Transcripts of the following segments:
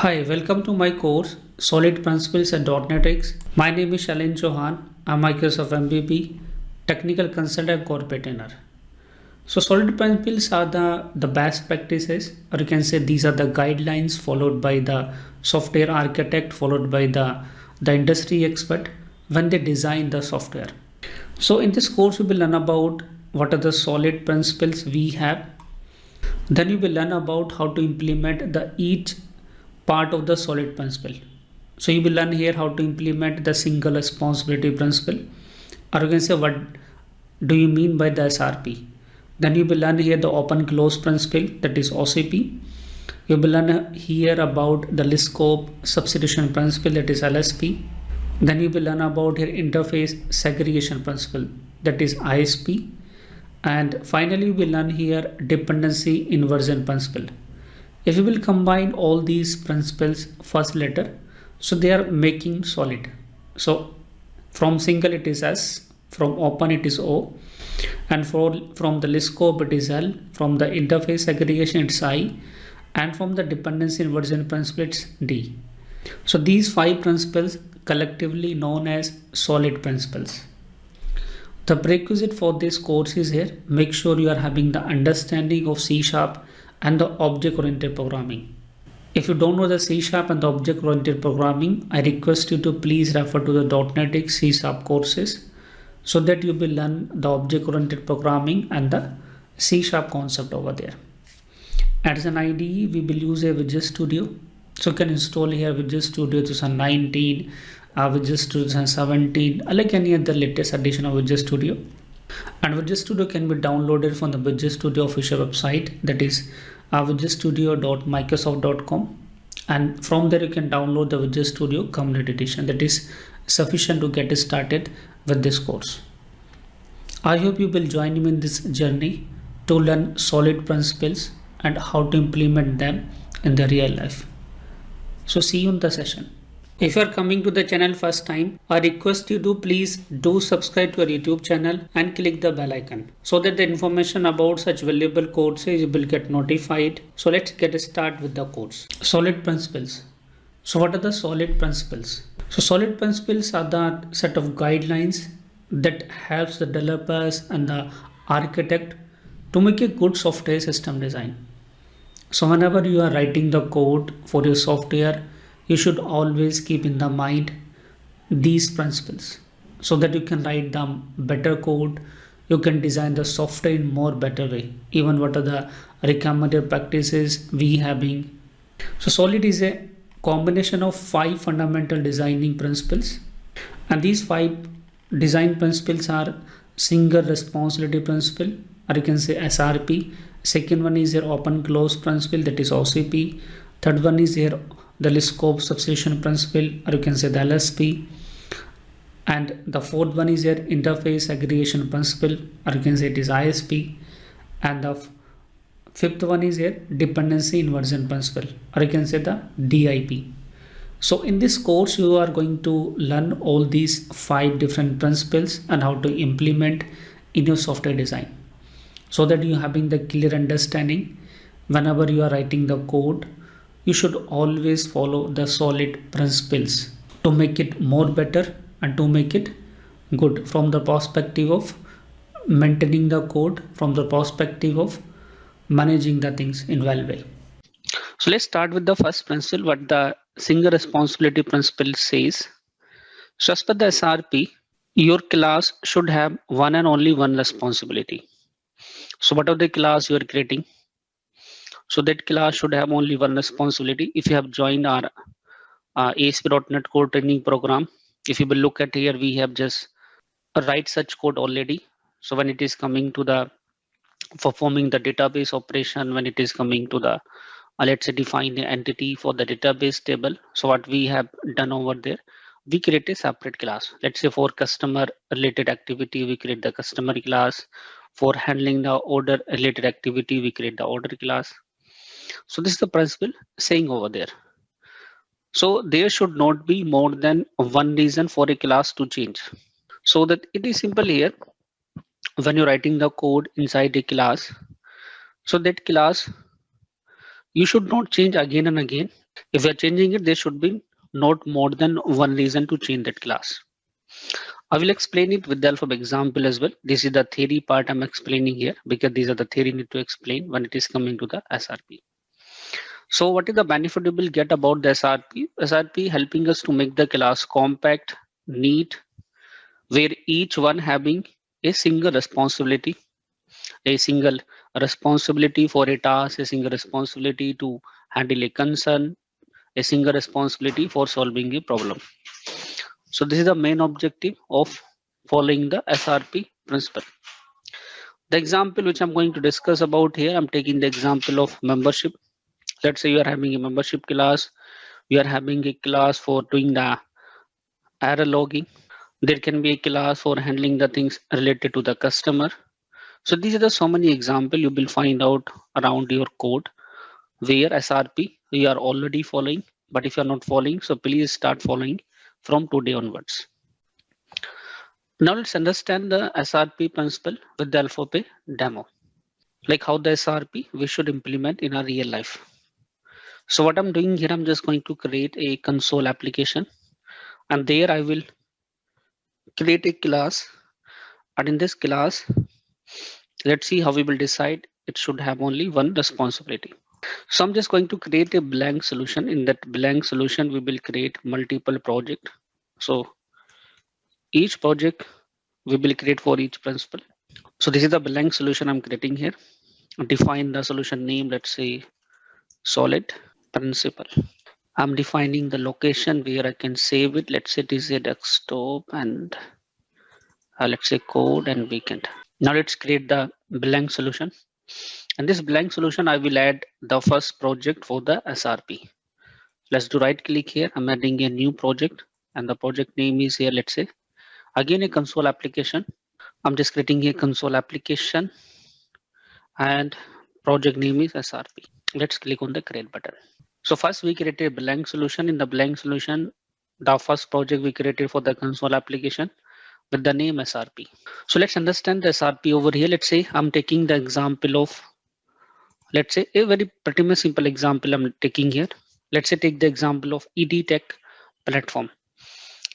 Hi, welcome to my course Solid Principles and .NET X. My name is Shalin Chauhan. I'm Microsoft MBB, Technical Consultant Core Patterner. So Solid Principles are the best practices, or you can say these are the guidelines followed by the software architect, followed by the industry expert when they design the software. So in this course, we will learn about what are the solid principles we have. Then you will learn about how to implement the each part of the solid principle. So you will learn here how to implement the single responsibility principle, or you can say what do you mean by the SRP. Then you will learn here the open close principle, that is OCP. You will learn here about the Liskov substitution principle, that is LSP. Then you will learn about here interface segregation principle, that is ISP. And finally you will learn here dependency inversion principle. If you will combine all these principles first letter, so they are making solid. So from single it is S, from open it is O, and from the Liskov it is L, from the interface segregation it's I, and from the dependency inversion principle it's D. So these five principles collectively known as solid principles. The prerequisite for this course is here, make sure you are having the understanding of C# and the object-oriented programming. If you don't know the C# and the object-oriented programming, I request you to please refer to the .NET X C# courses so that you will learn the object-oriented programming and the C# concept over there. As an IDE, we will use a Visual Studio. So you can install here Visual Studio 2019, Visual Studio 2017, like any other latest edition of Visual Studio. And Visual Studio can be downloaded from the Visual Studio official website, that is visualstudio.microsoft.com, and from there you can download the Visual Studio Community Edition. That is sufficient to get started with this course. I hope you will join me in this journey to learn solid principles and how to implement them in the real life. So see you in the session. If you are coming to the channel first time, I request you to please do subscribe to our YouTube channel and click the bell icon so that the information about such valuable courses will get notified. So let's get started with the course. Solid principles. So what are the solid principles? So solid principles are the set of guidelines that helps the developers and the architect to make a good software system design. So whenever you are writing the code for your software, you should always keep in the mind these principles so that you can write the better code, you can design the software in more better way. Even what are the recommended practices we having. So solid is a combination of 5 fundamental designing principles, and these 5 design principles are single responsibility principle, or you can say SRP. Second one is your open close principle, that is OCP. Third one is here the Liskov substitution principle, or you can say the LSP. And the fourth one is your interface aggregation principle, or you can say it is ISP. And the fifth one is your dependency inversion principle, or you can say the DIP. So in this course you are going to learn all these 5 different principles and how to implement in your software design, so that you having the clear understanding whenever you are writing the code. You should always follow the solid principles to make it more better and to make it good from the perspective of maintaining the code, from the perspective of managing the things in well way. So let's start with the first principle, what the single responsibility principle says. So as per the SRP, your class should have one and only one responsibility. So what are the class you are creating? So that class should have only one responsibility. If you have joined our ASP.NET Core training program, if you will look at here, we have just write such code already. So when it is coming to the performing the database operation, when it is coming to the let's say define the entity for the database table. So what we have done over there, we create a separate class. Let's say for customer related activity, we create the customer class. For handling the order related activity, we create the order class. So this is the principle saying over there. So there should not be more than one reason for a class to change. So that it is simple here. When you're writing the code inside a class, so that class you should not change again and again. If you are changing it, there should be not more than one reason to change that class. I will explain it with the help of example as well. This is the theory part I'm explaining here because these are the theory need to explain when it is coming to the SRP. So what is the benefit we will get about the SRP? SRP helping us to make the class compact, neat, where each one having a single responsibility, a single responsibility for a task, a single responsibility to handle a concern, a single responsibility for solving a problem. So this is the main objective of following the SRP principle. The example which I'm going to discuss about here, I'm taking the example of membership. Let's say you are having a membership class. You are having a class for doing the error logging. There can be a class for handling the things related to the customer. So these are the so many examples you will find out around your code where SRP you are already following. But if you are not following, so please start following from today onwards. Now let's understand the SRP principle with the alphabet demo, like how the SRP we should implement in our real life. So what I'm doing here, I'm just going to create a console application, and there I will create a class. And in this class, let's see how we will decide it should have only one responsibility. So I'm just going to create a blank solution. In that blank solution, we will create multiple project. So each project we will create for each principle. So this is the blank solution I'm creating here. Define the solution name, let's say solid principle. I'm defining the location where I can save it. Let's say it is a desktop, and let's say code and weekend. Now let's create the blank solution. And this blank solution, I will add the first project for the SRP. Let's do right click here. I'm adding a new project, and the project name is here. Let's say again a console application. I'm just creating a console application, and project name is SRP. Let's click on the create button. So first we created a blank solution. In the blank solution, the first project we created for the console application with the name SRP. So let's understand the SRP over here. Let's say I'm taking the example of, let's say a very pretty much simple example I'm taking here. Let's say take the example of ED Tech platform.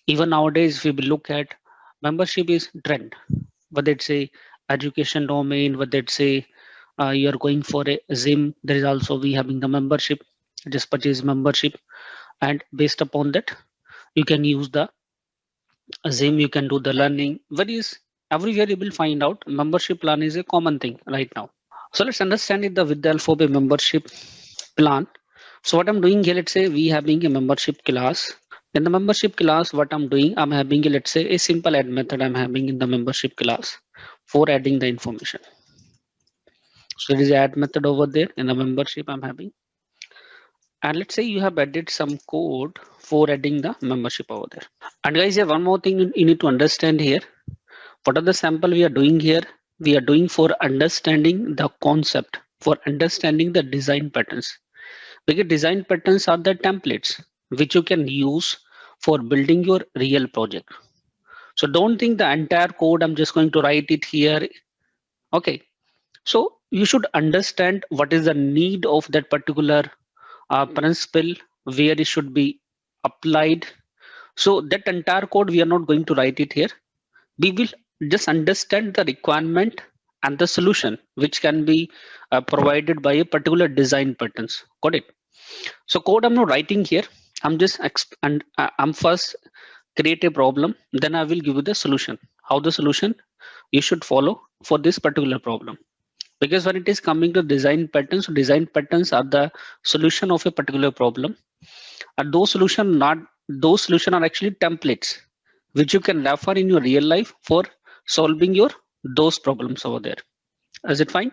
Even nowadays, if we look at membership is trend, whether it's a education domain, whether it's a you're going for a gym, there is also we having the membership, just purchase membership, and based upon that, you can use the gym, you can do the learning. What is everywhere you will find out membership plan is a common thing right now. So let's understand it the with the alphabet membership plan. So what I'm doing here, let's say we having a membership class. In the membership class, what I'm doing, I'm having a, let's say a simple add method I'm having in the membership class for adding the information. So there is add method over there in the membership I'm having. And let's say you have added some code for adding the membership over there. And guys, here one more thing you need to understand here. What are the sample we are doing here? We are doing for understanding the concept, for understanding the design patterns. Because design patterns are the templates which you can use for building your real project. So don't think the entire code I'm just going to write it here. Okay. So you should understand what is the need of that particular principle, where it should be applied. So that entire code we are not going to write it here. We will just understand the requirement and the solution which can be provided by a particular design patterns. Got it? So code I'm not writing here. I'm just I'm first create a problem, then I will give you the solution. How the solution you should follow for this particular problem. Because when it is coming to design patterns are the solution of a particular problem. And those solution are actually templates which you can refer in your real life for solving your those problems over there. Is it fine?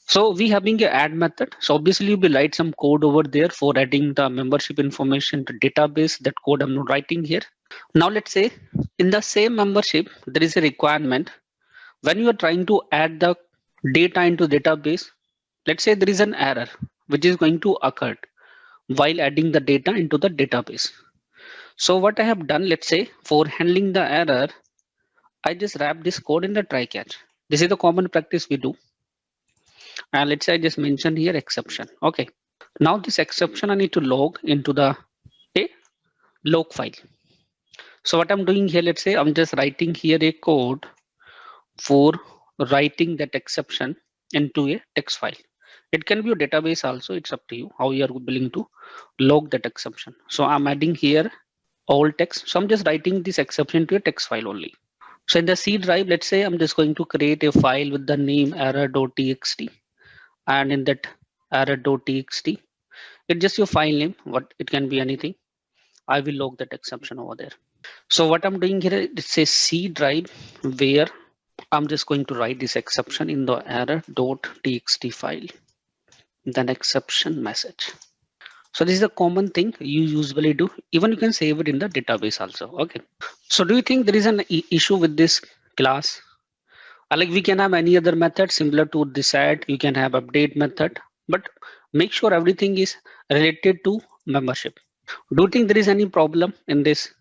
So we having a add method. So obviously we write some code over there for adding the membership information to database. That code I'm not writing here. Now let's say in the same membership, there is a requirement when you are trying to add the data into database. Let's say there is an error which is going to occur while adding the data into the database. So what I have done, let's say for handling the error, I just wrap this code in the try catch. This is the common practice we do. And let's say I just mentioned here exception. Okay. Now this exception I need to log into the a log file. So what I'm doing here, let's say I'm just writing here a code for writing that exception into a text file. It can be a database also, it's up to you how you are willing to log that exception. So I'm adding here all text. So I'm just writing this exception to a text file only. So in the C drive, let's say I'm just going to create a file with the name error.txt, and in that error.txt, it's just your file name, what it can be anything. I will log that exception over there. So what I'm doing here, it's a C drive where I'm just going to write this exception in the error.txt file, then exception message. So this is a common thing you usually do. Even you can save it in the database also. Okay. So do you think there is an issue with this class? Like we can have any other method similar to this add, you can have update method, but make sure everything is related to membership. Do you think there is any problem in this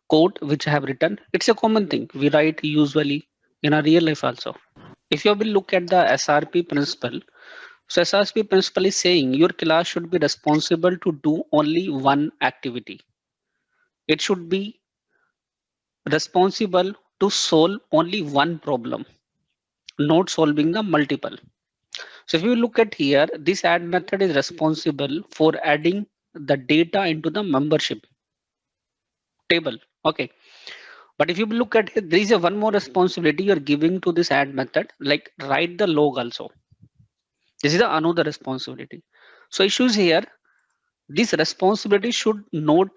code which I have written? It's a common thing we write usually in our real life also. If you will look at the SRP principle, so SRP principle is saying your class should be responsible to do only one activity. It should be responsible to solve only one problem, not solving the multiple. So if you look at here, this add method is responsible for adding the data into the membership table. Okay. But if you look at it, there is a one more responsibility you're giving to this add method, like write the log also. This is another responsibility. So issues here, this responsibility should not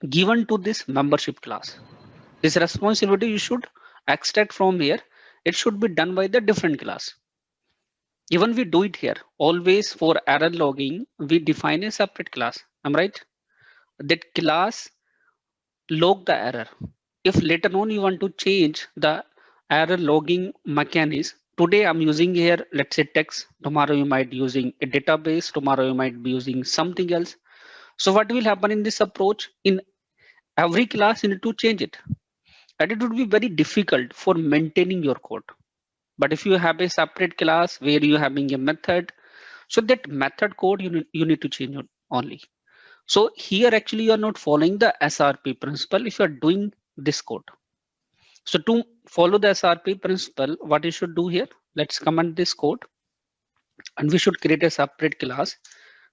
given to this membership class. This responsibility you should extract from here. It should be done by the different class. Even we do it here, always for error logging, we define a separate class. Am I right? That class log the error. If later on you want to change the error logging mechanism, today I'm using here, let's say text, tomorrow you might be using a database, tomorrow you might be using something else. So what will happen in this approach? In every class you need to change it. And it would be very difficult for maintaining your code. But if you have a separate class where you're having a method, so that method code you need to change it only. So here actually you are not following the SRP principle if you are doing this code. So to follow the SRP principle, what you should do here, let's comment this code and we should create a separate class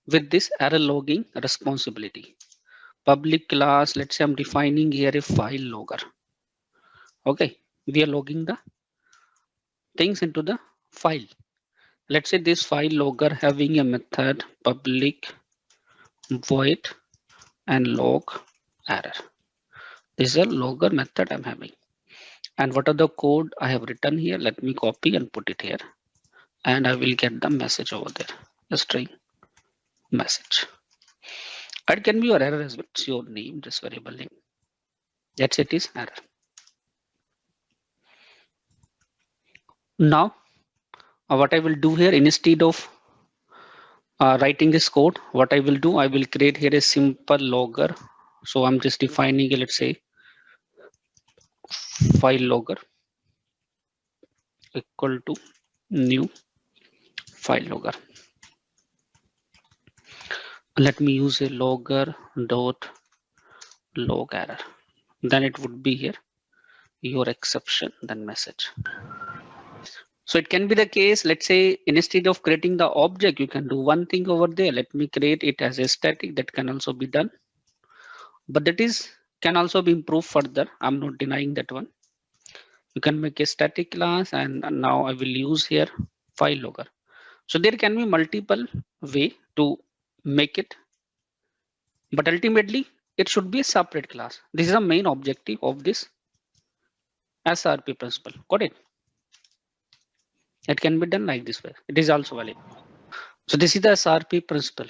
with this error logging responsibility. Public class, let's say I'm defining here a file logger. Okay, we are logging the things into the file. Let's say this file logger having a method public void and log error. This is a logger method I'm having. And what are the code I have written here? Let me copy and put it here. And I will get the message over there. A string message. It can be your error as well. It's your name, this variable name. That's it is error. Now, what I will do here instead of writing this code, what I will do, I will create here a simple logger. So I'm just defining, let's say, file logger equal to new file logger. Let me use a logger dot log error. Then it would be here your exception, then message. So it can be the case, let's say instead of creating the object, you can do one thing over there. Let me create it as a static, that can also be done. But that is can also be improved further. I'm not denying that one. You can make a static class and now I will use here file logger. So there can be multiple way to make it, but ultimately it should be a separate class. This is the main objective of this SRP principle. Got it? It can be done like this way. It is also valid. So this is the SRP principle.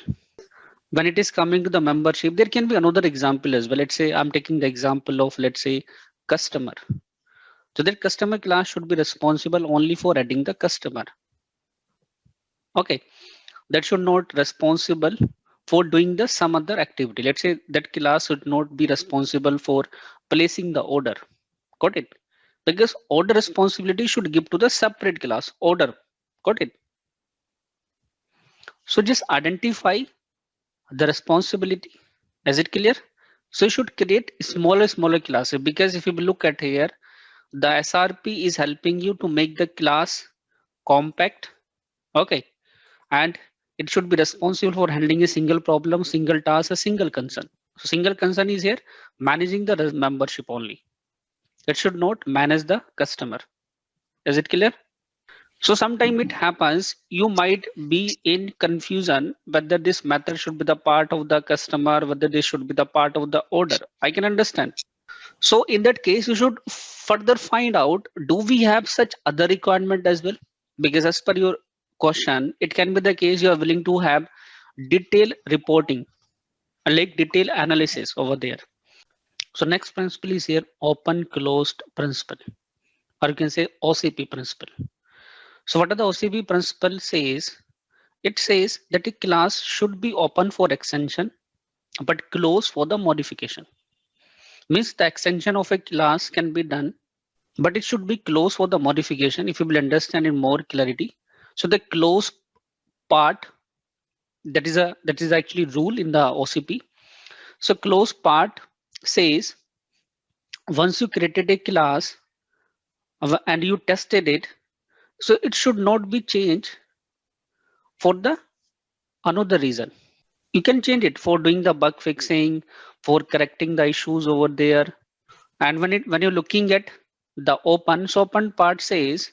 When it is coming to the membership, there can be another example as well. Let's say I'm taking the example of, let's say, customer. So that customer class should be responsible only for adding the customer. Okay, that should not responsible for doing the some other activity. Let's say that class should not be responsible for placing the order. Got it? Because order responsibility should give to the separate class order. Got it? So just identify the responsibility. Is it clear? So you should create smaller classes, because if you look at here, the SRP is helping you to make the class compact. Okay. And it should be responsible for handling a single problem, single task, a single concern. So single concern is here managing the membership only. It should not manage the customer. Is it clear? So sometime it happens, you might be in confusion whether this method should be the part of the customer, whether this should be the part of the order. I can understand. So in that case, you should further find out, do we have such other requirement as well? Because as per your question, it can be the case you are willing to have detailed reporting, like detailed analysis over there. So next principle is here, open closed principle, or you can say OCP principle. So what are the OCP principle says? It says that a class should be open for extension, but closed for the modification. Means the extension of a class can be done, but it should be closed for the modification, if you will understand in more clarity. So the close part, that is actually rule in the OCP. So close part says, once you created a class and you tested it, so it should not be changed for the another reason. You can change it for doing the bug fixing, for correcting the issues over there. And when you're looking at the open part says,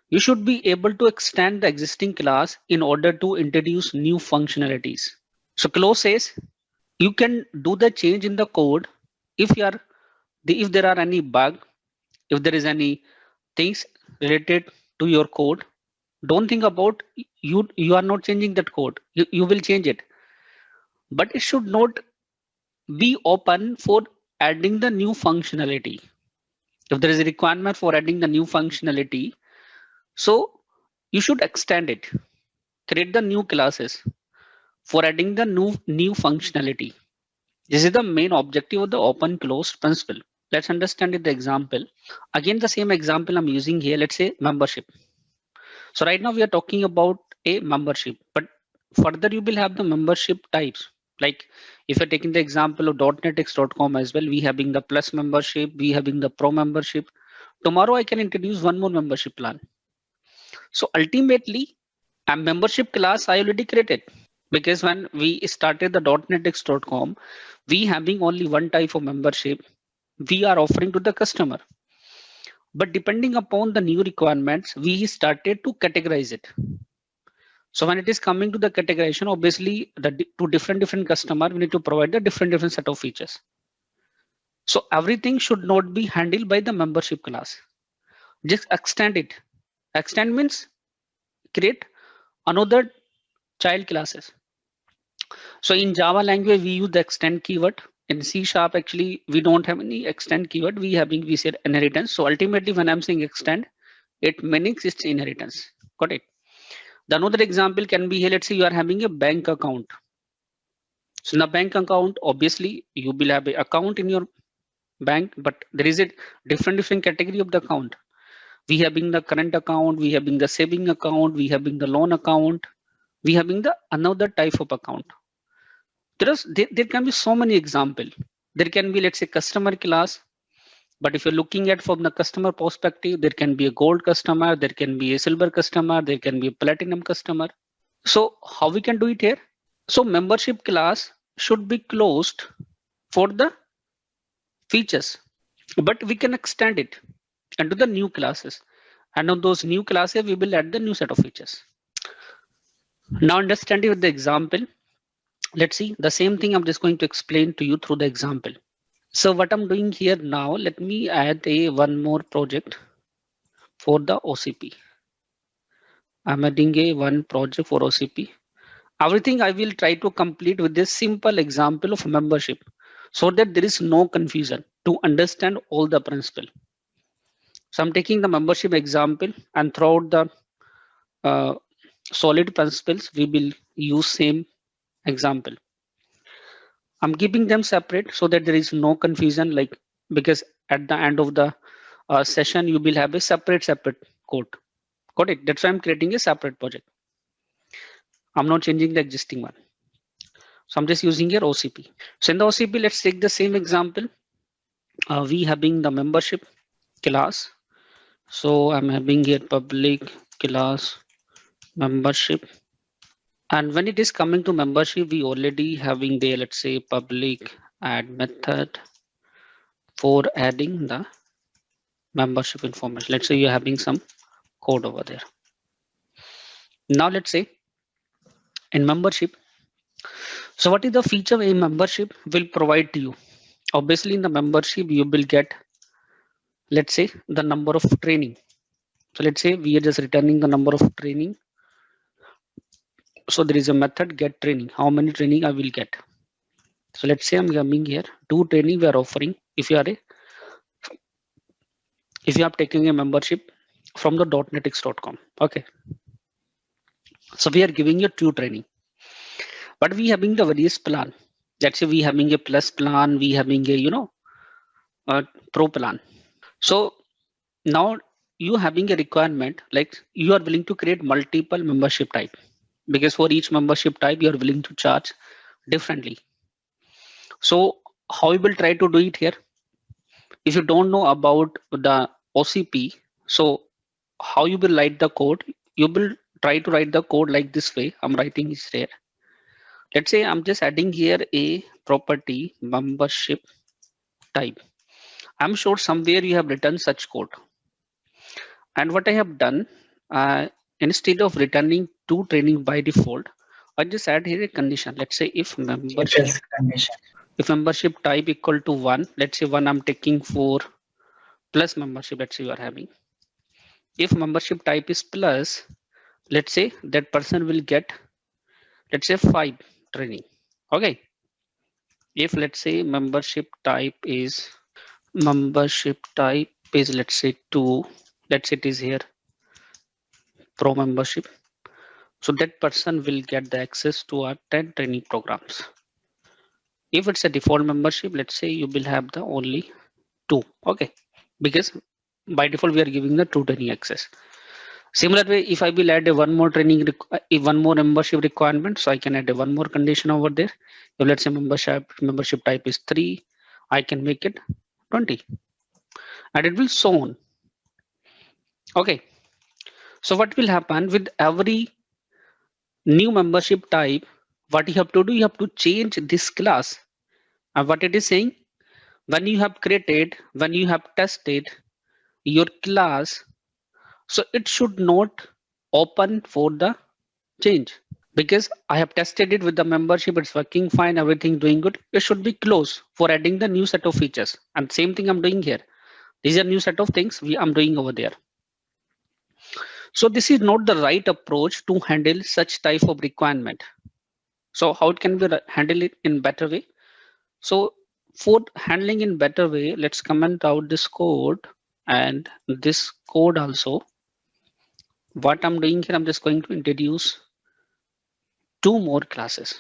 you should be able to extend the existing class in order to introduce new functionalities. So close says you can do the change in the code if if there are any bug, if there is any things related to your code. Don't think about you are not changing that code. You will change it, but it should not be open for adding the new functionality. If there is a requirement for adding the new functionality, so you should extend it, create the new classes for adding the new functionality. This is the main objective of the open closed principle. Let's understand it, the example. Again, the same example I'm using here, let's say membership. So right now we are talking about a membership, but further you will have the membership types. Like if you're taking the example of .netx.com as well, we having the plus membership, we having the pro membership. Tomorrow I can introduce one more membership plan. So ultimately, a membership class I already created, because when we started the .netx.com, we having only one type of membership we are offering to the customer. But depending upon the new requirements, we started to categorize it. So when it is coming to the categorization, obviously to different customer, we need to provide the different set of features. So everything should not be handled by the membership class. Just extend it. Extend means create another child classes. So in Java language, we use the extend keyword. In C# actually, we don't have any extend keyword. We said inheritance. So ultimately, when I'm saying extend, it means it's inheritance. Got it? The another example can be here. Let's say you are having a bank account. So in a bank account, obviously you will have an account in your bank, but there is a different category of the account. We having the current account, we having the saving account, we having the loan account, we having the another type of account. There can be so many examples. There can be, let's say, customer class. But if you're looking at from the customer perspective, there can be a gold customer, there can be a silver customer, there can be a platinum customer. So how we can do it here? So membership class should be closed for the features, but we can extend it into the new classes. And on those new classes, we will add the new set of features. Now understanding with the example, let's see the same thing. I'm just going to explain to you through the example. So what I'm doing here now, let me add one more project for the OCP. I'm adding one project for OCP. Everything I will try to complete with this simple example of membership so that there is no confusion to understand all the principle. So I'm taking the membership example, and throughout the solid principles, we will use same example. I'm keeping them separate so that there is no confusion, like, because at the end of the session, you will have a separate code. Got it? That's why I'm creating a separate project. I'm not changing the existing one. So I'm just using here OCP. So in the OCP, let's take the same example. We having the membership class. So I'm having here public class membership. And when it is coming to membership, we already having there, let's say public add method for adding the membership information. Let's say you're having some code over there. Now let's say in membership. So what is the feature a membership will provide to you? Obviously in the membership, you will get, let's say the number of training. So let's say we are just returning the number of training. So there is a method get training. How many training I will get? So let's say I'm coming here 2 training we are offering. If you are taking a membership from the .netx.com. Okay. So we are giving you 2 training, but we having the various plan. Let's say we having a plus plan, we having a pro plan. So now you having a requirement like you are willing to create multiple membership type, because for each membership type you are willing to charge differently. So how you will try to do it here? If you don't know about the OCP, so how you will write the code? You will try to write the code like this way. I'm writing is there. Let's say I'm just adding here a property membership type. I'm sure somewhere you have written such code. And what I have done, instead of returning 2 training by default, I just add here a condition. Let's say if membership type equal to 1, let's say 1 I'm taking for plus membership, let's say you are having. If membership type is plus, let's say that person will get, let's say 5 training. Okay. If let's say membership type is let's say 2, let's say it is here pro membership. So that person will get the access to our 10 training programs. If it's a default membership, let's say you will have the only 2. Okay. Because by default, we are giving the 2 training access. Similar way, if I will add a one more membership requirement, so I can add a one more condition over there. So let's say membership type is 3, I can make it 20, and it will so on. Okay. So what will happen with every new membership type? What you have to do, you have to change this class. And what it is saying, when you have created, when you have tested your class, so it should not open for the change, because I have tested it with the membership, it's working fine, everything doing good. It should be closed for adding the new set of features. And same thing I'm doing here. These are new set of things I'm doing over there. So this is not the right approach to handle such type of requirement. So how it can be handled it in better way? So for handling in better way, let's comment out this code and this code also. What I'm doing here, I'm just going to introduce 2 more classes,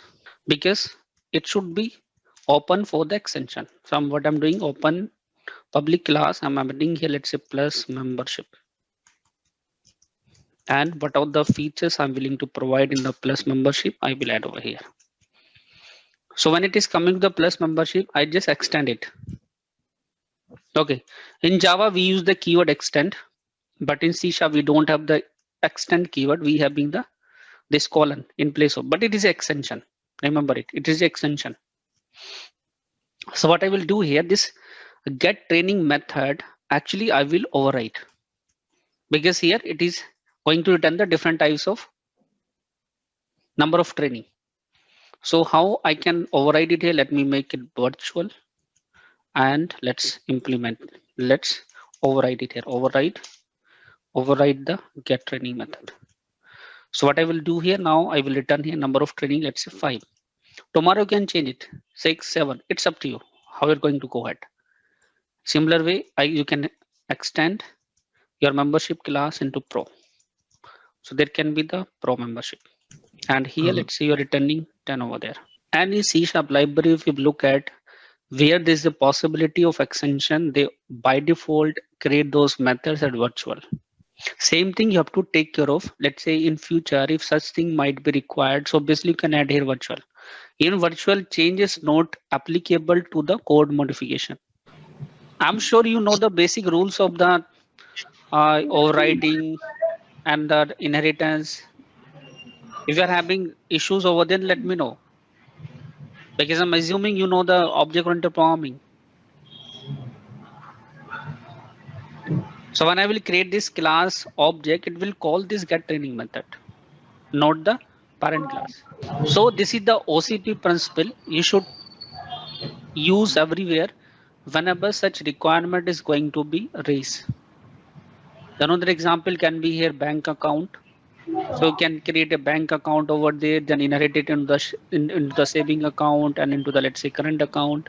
because it should be open for the extension. From what I'm doing, open public class, I'm adding here, let's say plus membership. And what are the features I'm willing to provide in the plus membership, I will add over here. So when it is coming to the plus membership, I just extend it. Okay. In Java, we use the keyword extend, but in C# we don't have the extend keyword. We have been this colon in place of, but it is extension. Remember it is extension. So what I will do here, this get training method, actually I will overwrite, because here it is going to return the different types of number of training. So how I can override it here? Let me make it virtual and let's implement. Let's override it here. Override the get training method. So what I will do here now, I will return here number of training, let's say 5. Tomorrow you can change it, 6, 7. It's up to you how you're going to go ahead. Similar way, you can extend your membership class into pro. So there can be the pro membership. And here, let's say you're returning 10 over there. And in C# library, if you look at where there's a possibility of extension, they by default create those methods at virtual. Same thing you have to take care of. Let's say in future, if such thing might be required, so basically you can add here virtual. Even virtual change is not applicable to the code modification. I'm sure you know the basic rules of the overriding and the inheritance. If you are having issues over there, let me know, because I'm assuming you know the object-oriented programming. So when I will create this class object, it will call this get training method, not the parent class. So this is the OCP principle you should use everywhere whenever such requirement is going to be raised. Another example can be here bank account. So you can create a bank account over there, then inherit it into into the saving account and into the, let's say, current account.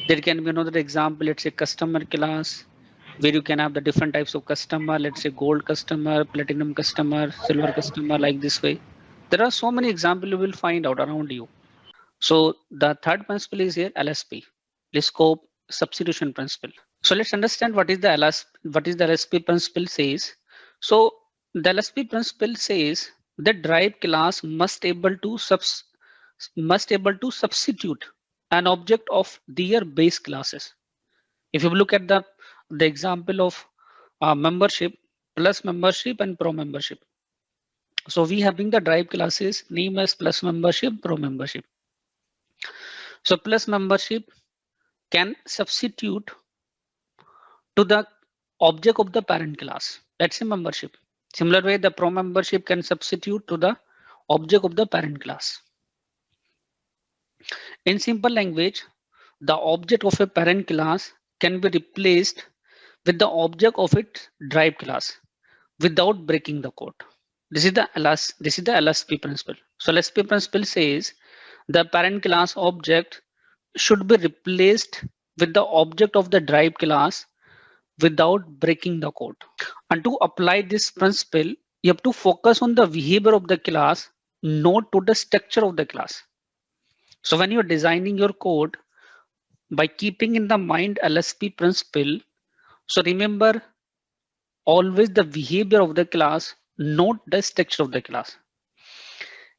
There can be another example, let's say customer class, where you can have the different types of customer, let's say gold customer, platinum customer, silver customer, like this way. There are so many examples you will find out around you. So the third principle is here LSP, Liskov substitution principle. So let's understand what is the LSP principle says. So the LSP principle says the drive class must able to substitute an object of their base classes. If you look at the example of membership, plus membership and pro membership. So we having the drive classes name as plus membership, pro membership. So plus membership can substitute to the object of the parent class. Let's say membership. Similar way, the pro membership can substitute to the object of the parent class. In simple language, the object of a parent class can be replaced with the object of its drive class without breaking the code. This is the LSP principle. So LSP principle says the parent class object should be replaced with the object of the drive class without breaking the code. And to apply this principle, you have to focus on the behavior of the class, not to the structure of the class. So when you're designing your code, by keeping in the mind LSP principle, so remember always the behavior of the class, not the structure of the class.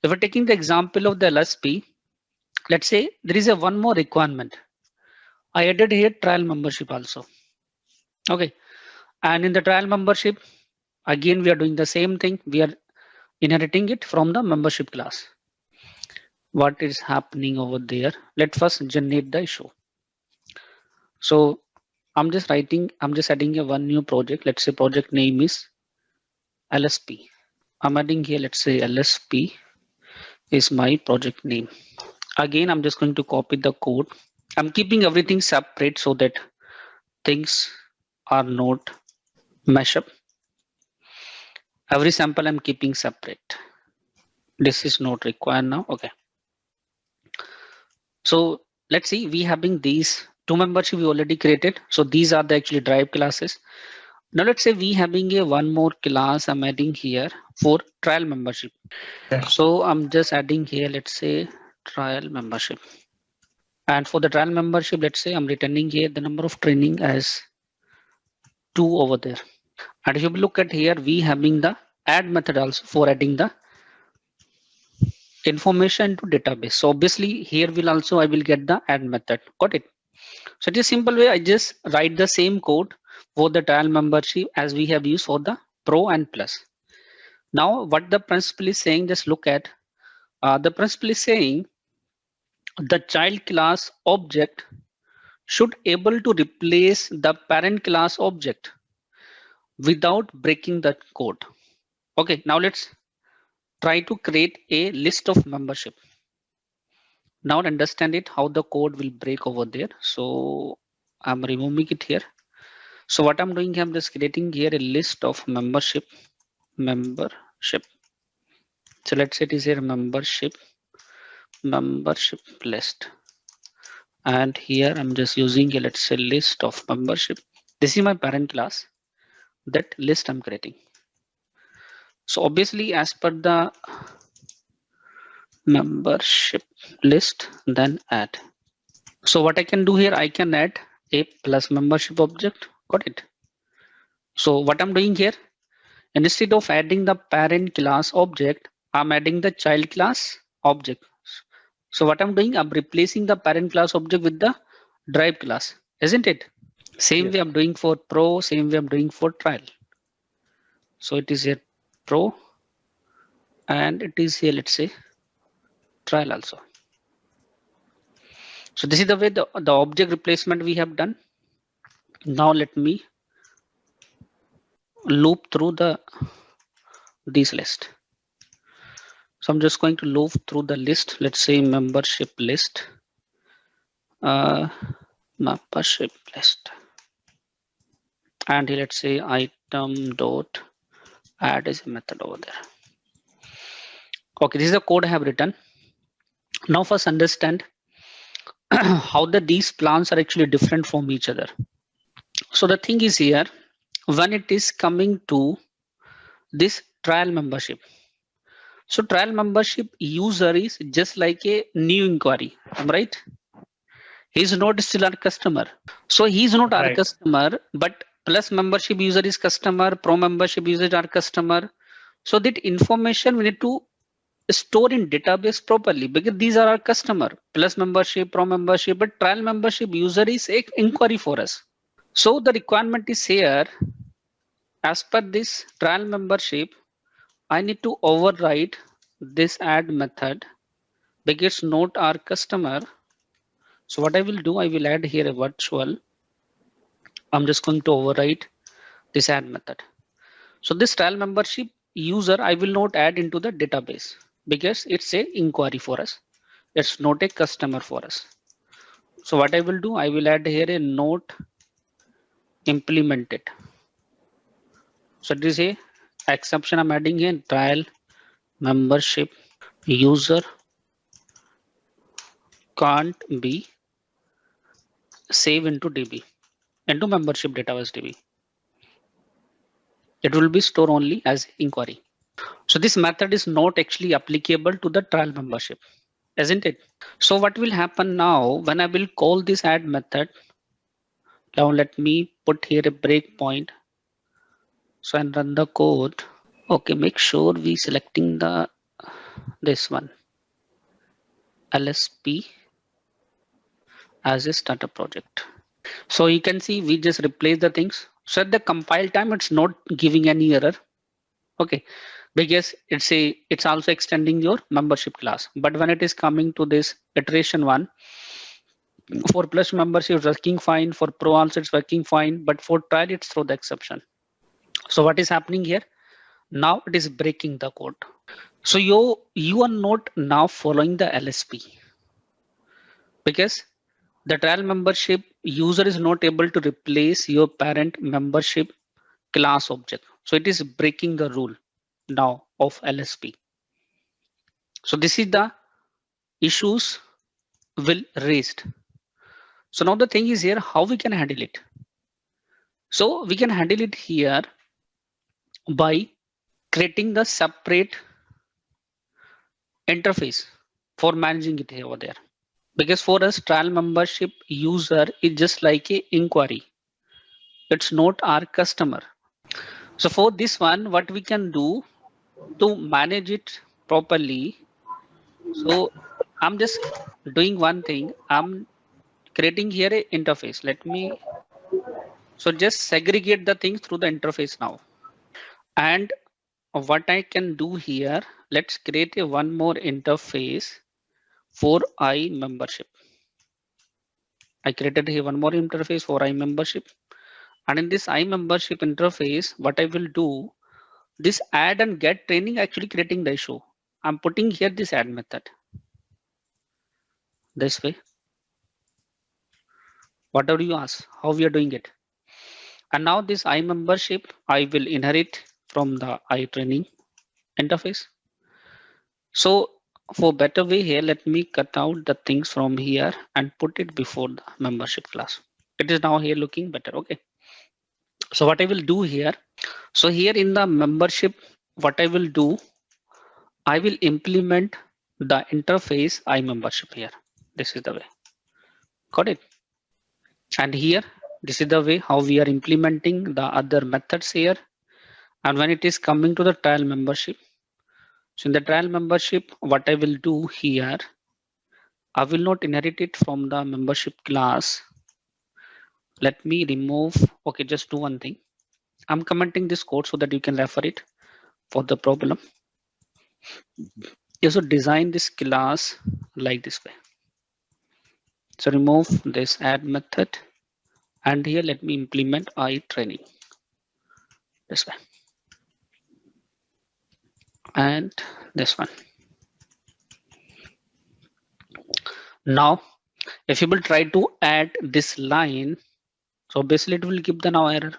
If we're taking the example of the LSP, let's say there is a one more requirement. I added here trial membership also. Okay. And in the trial membership, again, we are doing the same thing. We are inheriting it from the membership class. What is happening over there? Let's first generate the issue. So I'm just adding a one new project. Let's say project name is LSP. I'm adding here, let's say LSP is my project name. Again, I'm just going to copy the code. I'm keeping everything separate so that things are not mash up. Every sample I'm keeping separate. This is not required now. Okay. So let's see, we having these two membership we already created. So these are the actually drive classes. Now let's say we having a one more class I'm adding here for trial membership. So I'm just adding here, let's say trial membership. And for the trial membership, let's say I'm returning here the number of training as 2 over there. And if you look at here, we having the add method also for adding the information to database. So obviously here I will get the add method. Got it? So it is simple way. I just write the same code for the trial membership as we have used for the pro and plus. Now what the principle is saying, just look at the principle is saying the child class object should able to replace the parent class object without breaking the code. Okay, now let's try to create a list of membership. Now understand it how the code will break over there. So I'm removing it here. So what I'm doing, I'm just creating here a list of membership. So let's say it is here membership list. And here I'm just using a, let's say, list of membership. This is my parent class. That list I'm creating. So obviously as per the membership list, then add. So what I can do here, I can add a plus membership object. Got it? So what I'm doing here, instead of adding the parent class object, I'm adding the child class object. So what I'm doing, I'm replacing the parent class object with the drive class, isn't it? Same Yes. way I'm doing for pro, same way I'm doing for trial. So it is a pro and it is here, let's say trial also. So this is the way the object replacement we have done. Now let me loop through this list. So I'm just going to loop through the list. Let's say membership list, uh, membership list, and here let's say item dot add is a method over there. Okay, this is the code I have written. Now first understand how these plans are actually different from each other. So the thing is here, when it is coming to this trial membership. So trial membership user is just like a new inquiry, right? He's not still our customer. So he's not our Right. customer, but plus membership user is customer, pro membership user is our customer. So that information we need to store in database properly because these are our customer, plus membership, pro membership, but trial membership user is a inquiry for us. So the requirement is here, as per this trial membership, I need to override this add method because it's not our customer. So what I will do, I will add here a virtual. I'm just going to override this add method. So this trial membership user, I will not add into the database because it's a inquiry for us. It's not a customer for us. So what I will do, I will add here a note implemented. So this is a exception I'm adding here, trial membership user can't be saved into DB, into membership database DB. It will be stored only as inquiry. So this method is not actually applicable to the trial membership, isn't it? So what will happen now when I will call this add method? Now let me put here a breakpoint. So and run the code. Okay, make sure we selecting this one, LSP as a startup project. So you can see we just replace the things. So at the compile time, it's not giving any error. Okay, because it's also extending your membership class. But when it is coming to this iteration one, for plus membership it's working fine, for pro also it's working fine, but for trial it's throw the exception. So what is happening here? Now it is breaking the code. So you are not now following the LSP because the trial membership user is not able to replace your parent membership class object. So it is breaking the rule now of LSP. So this is the issues will raised. So now the thing is here, how we can handle it? So we can handle it here by creating the separate interface for managing it over there. Because for us, trial membership user is just like a inquiry. It's not our customer. So for this one, what we can do to manage it properly. So I'm just doing one thing. I'm creating here a interface. Let me, so just segregate the things through the interface now. And what I can do here, let's create a one more interface for I membership. I created here one more interface for I membership. And in this I membership interface, what I will do, this add and get training actually creating the issue. I'm putting here this add method this way. Whatever you ask, how we are doing it. And now this I membership, I will inherit from the I training interface. So for better way here, let me cut out the things from here and put it before the membership class. It is now here looking better. Okay. So what I will do here. So here in the membership, what I will do, I will implement the interface I membership here. This is the way. Got it? And here, this is the way how we are implementing the other methods here. And when it is coming to the trial membership, so in the trial membership, what I will do here, I will not inherit it from the membership class. Let me remove. Okay, just do one thing. I'm commenting this code so that you can refer it for the problem. You should design this class like this way. So remove this add method, and here let me implement I training this way, and this one. Now, if you will try to add this line, so basically it will give the now error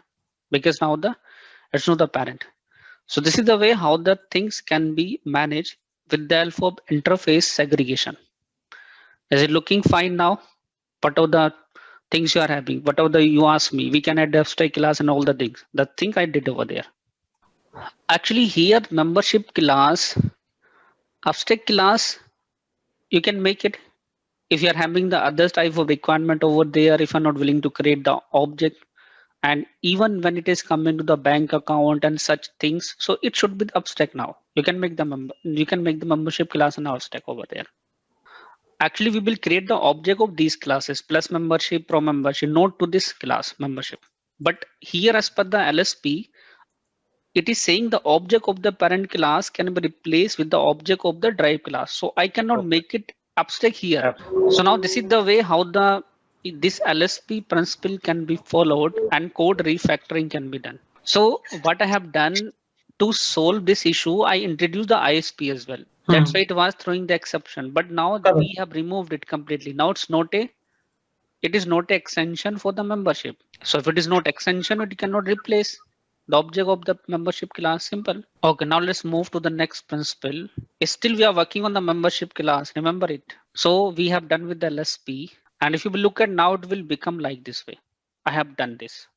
because now it's not the parent. So this is the way how the things can be managed with the help of interface segregation. Is it looking fine now? What are the things you are having? What are the you ask me? We can add abstract class and all the things. The thing I did over there. Actually, here membership class, abstract class, you can make it if you are having the other type of requirement over there. If you're not willing to create the object, and even when it is coming to the bank account and such things, so it should be abstract now. You can make the membership class and abstract over there. Actually, we will create the object of these classes plus membership, pro membership, not to this class membership. But here, as per the LSP, it is saying the object of the parent class can be replaced with the object of the drive class. So I cannot make it abstract here. So now this is the way how this LSP principle can be followed and code refactoring can be done. So what I have done to solve this issue, I introduced the ISP as well. That's why it was throwing the exception. But now we have removed it completely. Now it is not an extension for the membership. So if it is not extension, it cannot replace the object of the membership class. Simple. Okay, now let's move to the next principle. Still we are working on the membership class. Remember it. So we have done with the LSP. And if you will look at now, it will become like this way. I have done this.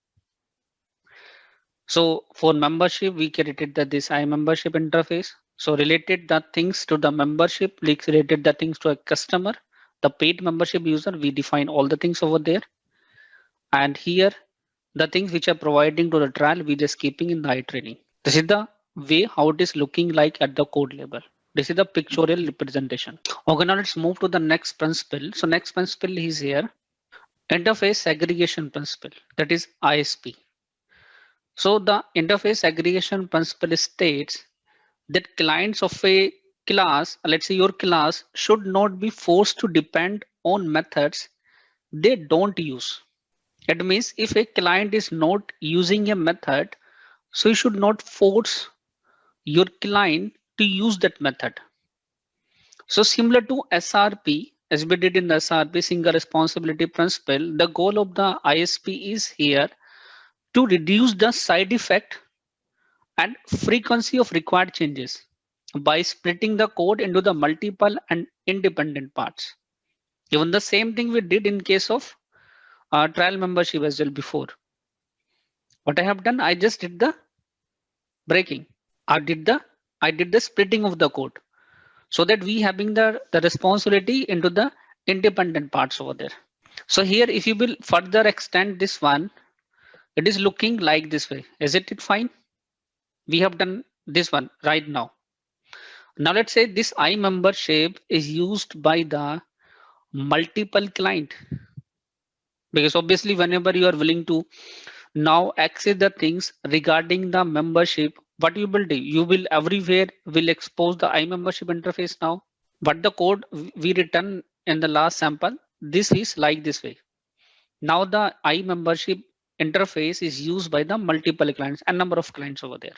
So for membership, we created this I membership interface. So related the things to the membership, related the things to a customer, the paid membership user, we define all the things over there. And here, the things which are providing to the trial, we just keeping in the I training. This is the way how it is looking like at the code level. This is the pictorial representation. Okay, now let's move to the next principle. So next principle is here, interface segregation principle, that is ISP. So the interface segregation principle states that clients of a class, let's say your class, should not be forced to depend on methods they don't use. It means if a client is not using a method, so you should not force your client to use that method. So similar to SRP, as we did in the SRP single responsibility principle, the goal of the ISP is here to reduce the side effect and frequency of required changes by splitting the code into the multiple and independent parts. Even the same thing we did in case of trial membership as well before. What I have done, I just did the breaking. I did the splitting of the code so that we having the responsibility into the independent parts over there. So here, if you will further extend this one, it is looking like this way. Is it fine? We have done this one right now. Now let's say this I membership is used by the multiple client, because obviously whenever you are willing to now access the things regarding the membership, what you will do, you will everywhere will expose the I membership interface now. But the code we written in the last sample, this is like this way. Now the I membership interface is used by the multiple clients and number of clients over there.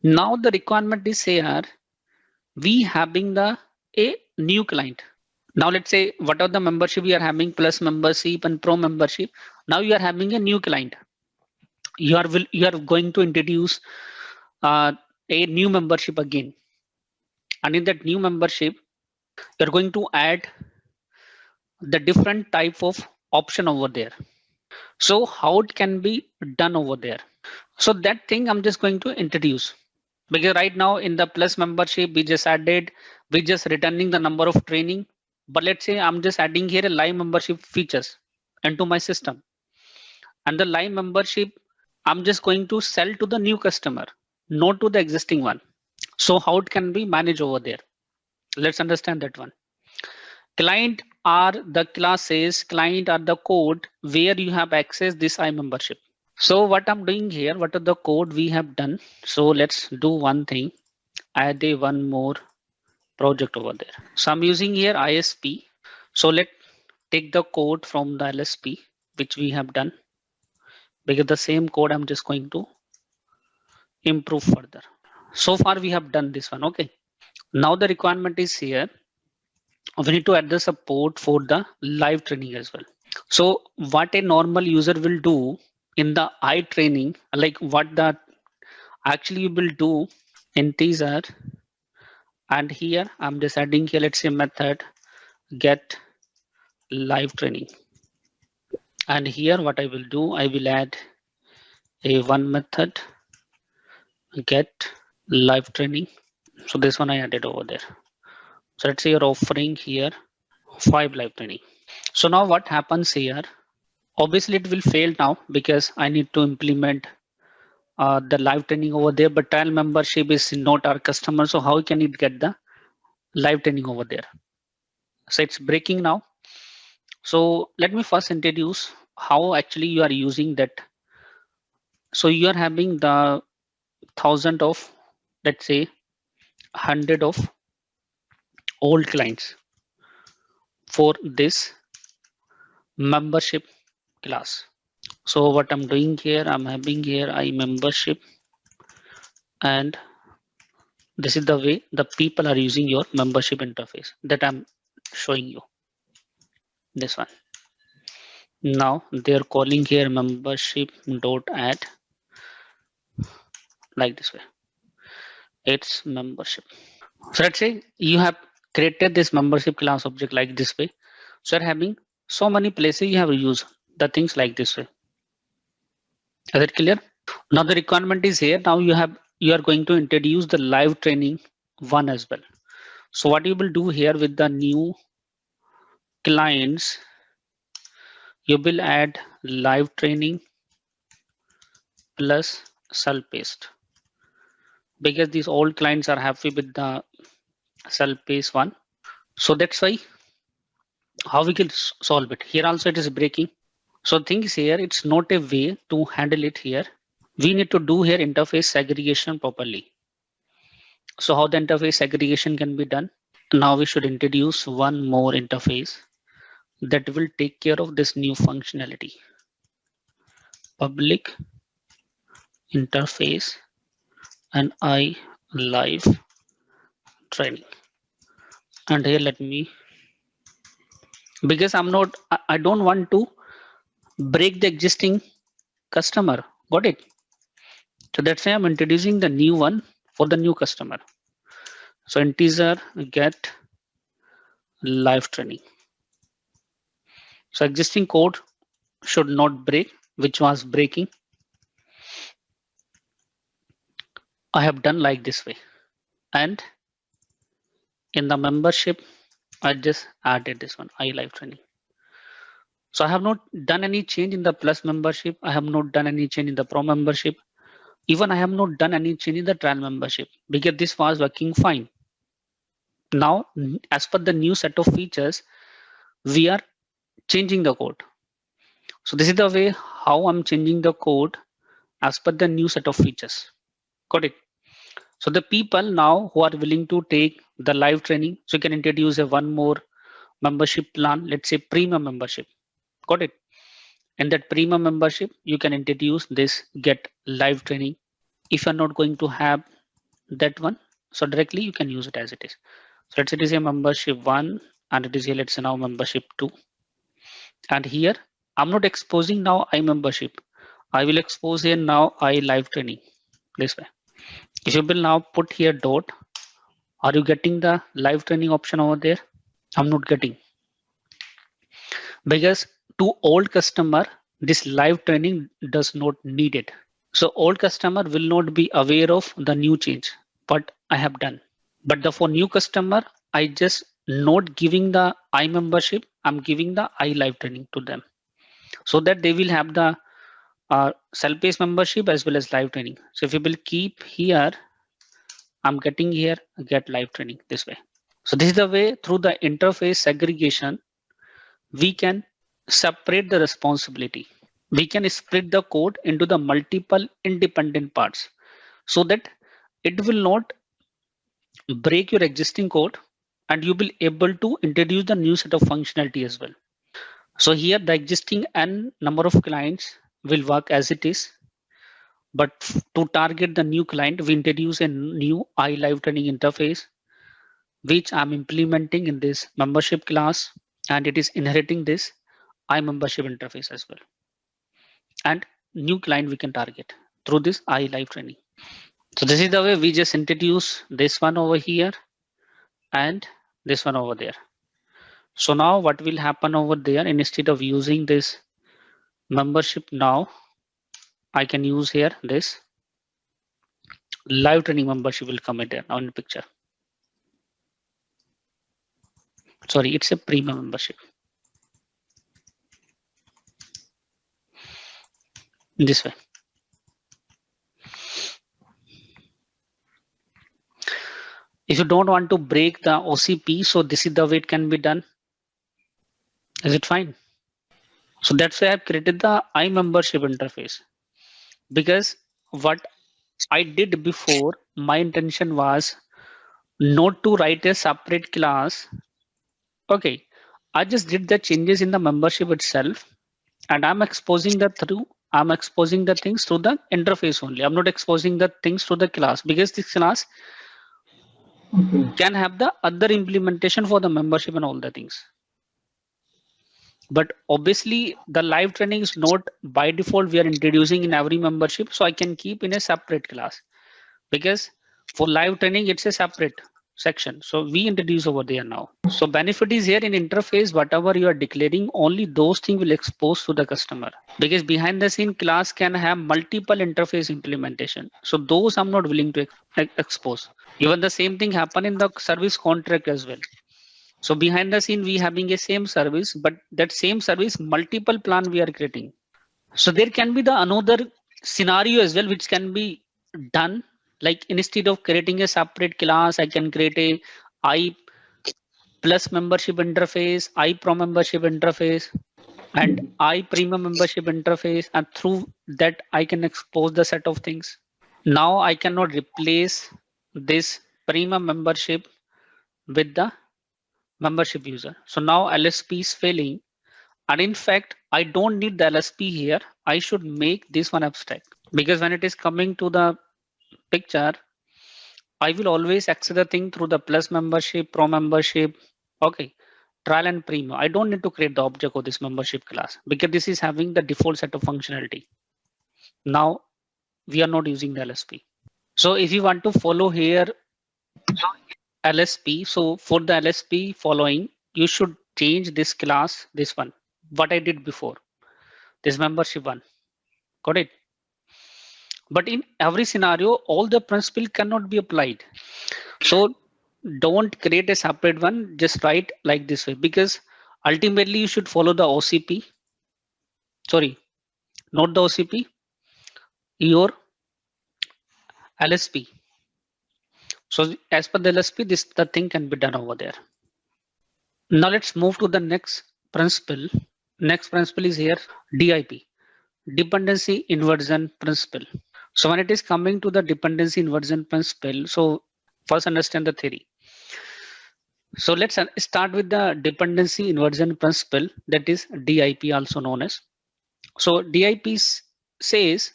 Now the requirement is here, we having the a new client. Now let's say what are the membership we are having plus membership and pro membership. Now you are having a new client. You are going to introduce a new membership again. And in that new membership, you're going to add the different type of option over there. So how it can be done over there. So that thing I'm just going to introduce, because right now in the plus membership, we just returning the number of training. But let's say I'm just adding here a live membership features into my system. And the live membership, I'm just going to sell to the new customer, not to the existing one. So how it can be managed over there? Let's understand that one. Client are the classes, client are the code where you have accessed this iMembership. So what I'm doing here, what are the code we have done? So let's do one thing, add a one more project over there. So I'm using here ISP. So let's take the code from the LSP, which we have done. Because the same code I'm just going to improve further. So far we have done this one. Okay. Now the requirement is here. We need to add the support for the live training as well. So what a normal user will do in the I training, like what that actually you will do in teaser, and here I'm just adding here, let's say method get live training. And here what I will do, I will add a one method get live training. So this one I added over there. So let's say you're offering here 5 live training. So now what happens here? Obviously it will fail now because I need to implement the live training over there, but trial membership is not our customer. So how can it get the live training over there? So it's breaking now. So let me first introduce how actually you are using that. So you are having the 1,000 of, let's say 100 of old clients for this membership class. So what I'm doing here, I'm having here iMembership, and this is the way the people are using your membership interface that I'm showing you. This one. Now they're calling here membership dot add like this way. It's membership. So let's say you have created this membership class object like this way. So you're having so many places you have used the things like this way. Is it clear? Now the requirement is here. Now you are going to introduce the live training one as well. So what you will do here with the new clients, you will add live training plus self-paced, because these old clients are happy with the self-paced one. So that's why how we can solve it. Here also it is breaking. So things here, it's not a way to handle it here. We need to do here interface segregation properly. So how the interface segregation can be done? Now we should introduce one more interface that will take care of this new functionality. Public interface and I live training. And here let me, because I don't want to break the existing customer. Got it? So that's why I'm introducing the new one for the new customer. So integer get live training. So existing code should not break, which was breaking. I have done like this way. And in the membership, I just added this one, I live training. So I have not done any change in the plus membership. I have not done any change in the pro membership. Even I have not done any change in the trial membership because this was working fine. Now, as per the new set of features, we are changing the code. So this is the way how I'm changing the code as per the new set of features. Got it? So the people now who are willing to take the live training, so you can introduce a one more membership plan, let's say premium membership. Got it? In that premium membership, you can introduce this get live training. If you're not going to have that one, so directly you can use it as it is. So let's say it is a membership one, and it is here, let's say now membership two. And here I'm not exposing now I membership. I will expose here now I live training this way. If you will now put here dot, are you getting the live training option over there? I'm not getting, because to old customer, this live training does not need it. So old customer will not be aware of the new change, what I have done. But for new customer, I just not giving the I membership, I'm giving the I live training to them, so that they will have the self-paced membership as well as live training. So if you will keep here, I'm getting here get live training this way. So this is the way through the interface segregation we can separate the responsibility. We can split the code into the multiple independent parts so that it will not break your existing code and you will able to introduce the new set of functionality as well. So here the existing n number of clients will work as it is, but to target the new client, we introduce a new iLive training interface, which I'm implementing in this membership class, and it is inheriting this iMembership interface as well. And new client we can target through this iLive training. So this is the way we just introduce this one over here and this one over there. So now what will happen over there, instead of using this membership, now I can use here this live training membership will come in there now in the picture. Sorry, it's a premium membership. This way. If you don't want to break the OCP, so this is the way it can be done. Is it fine? So that's why I've created the iMembership interface, because what I did before, my intention was not to write a separate class. Okay, I just did the changes in the membership itself, and I'm exposing the things to the interface only. I'm not exposing the things to the class, because this class can have the other implementation for the membership and all the things. But obviously the live training is not by default we are introducing in every membership, so I can keep in a separate class, because for live training it's a separate section, so we introduce over there now. So benefit is here in interface, whatever you are declaring, only those things will expose to the customer, because behind the scene class can have multiple interface implementation, so those I'm not willing to expose. Even the same thing happen in the service contract as well. So behind the scene we having a same service, but that same service multiple plan we are creating. So there can be the another scenario as well which can be done, like instead of creating a separate class, I can create a I plus membership interface, I pro membership interface, and I premium membership interface, and through that I can expose the set of things. Now I cannot replace this premium membership with the membership user. So now LSP is failing. And in fact, I don't need the LSP here. I should make this one abstract, because when it is coming to the picture, I will always access the thing through the plus membership, pro membership, okay, trial and premium. I don't need to create the object of this membership class, because this is having the default set of functionality. Now we are not using the LSP. So if you want to follow here LSP, so for the LSP following, you should change this class, this one, what I did before, this membership one. Got it? But in every scenario, all the principle cannot be applied. So don't create a separate one, just write like this way, because ultimately you should follow the OCP. Sorry, not the OCP, your LSP. So as per the LSP, the thing can be done over there. Now let's move to the next principle. Next principle is here, DIP, dependency inversion principle. So when it is coming to the dependency inversion principle, so first understand the theory. So let's start with the dependency inversion principle, that is DIP also known as. So DIP says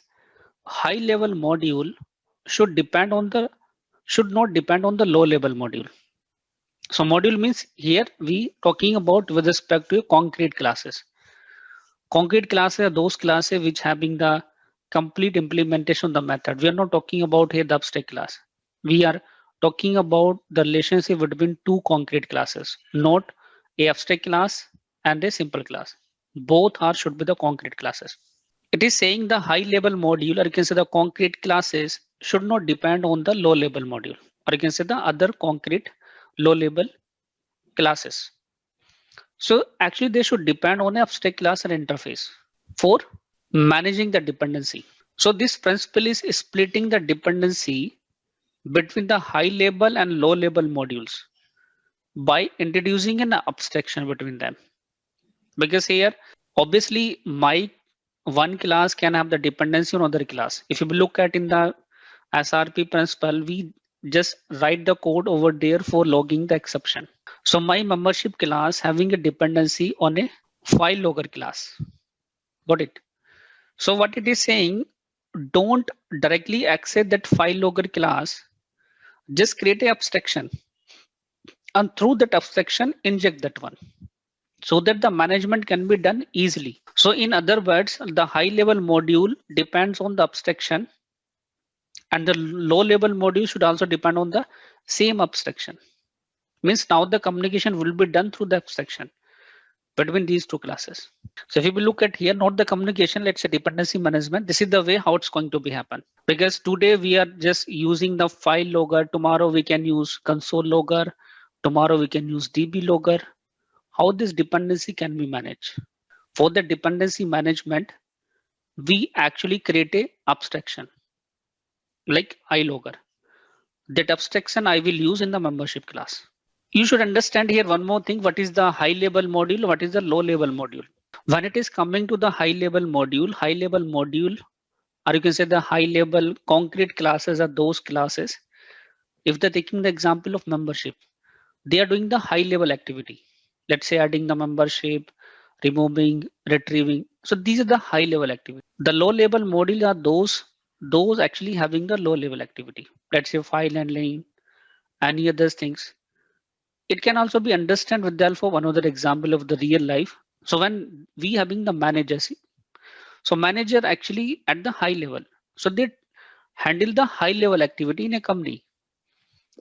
high level module should not depend on the low level module. So module means here we talking about with respect to concrete classes. Concrete classes are those classes which having the complete implementation of the method. We are not talking about here the abstract class. We are talking about the relationship between two concrete classes, not a abstract class and a simple class. Both are should be the concrete classes. It is saying the high level module, or you can say the concrete classes, should not depend on the low level module, or you can say the other concrete low level classes. So actually they should depend on an abstract class and interface for managing the dependency. So this principle is splitting the dependency between the high level and low level modules by introducing an abstraction between them. because here obviously my one class can have the dependency on other class. If you look at in the SRP principle, we just write the code over there for logging the exception. So my membership class having a dependency on a file logger class. Got it? So what it is saying, don't directly access that file logger class, just create a abstraction and through that abstraction inject that one so that the management can be done easily. So in other words, the high level module depends on the abstraction and the low level module should also depend on the same abstraction. Means now the communication will be done through the abstraction between these two classes. So if you will look at here, not the communication, let's say dependency management, this is the way how it's going to be happen. Because today we are just using the file logger, tomorrow we can use console logger, tomorrow we can use DB logger. How this dependency can be managed? For the dependency management, we actually create a abstraction like iLogger. That abstraction I will use in the membership class. You should understand here one more thing. What is the high level module? What is the low level module? When it is coming to the high level module, or you can say the high level concrete classes are those classes. If they're taking the example of membership, they are doing the high level activity. Let's say adding the membership, removing, retrieving. So these are the high level activity. The low level module are those actually having the low level activity. Let's say file handling, any other things. It can also be understand with the alpha one other example of the real life. So when we having the managers, so manager actually at the high level, so they handle the high level activity in a company.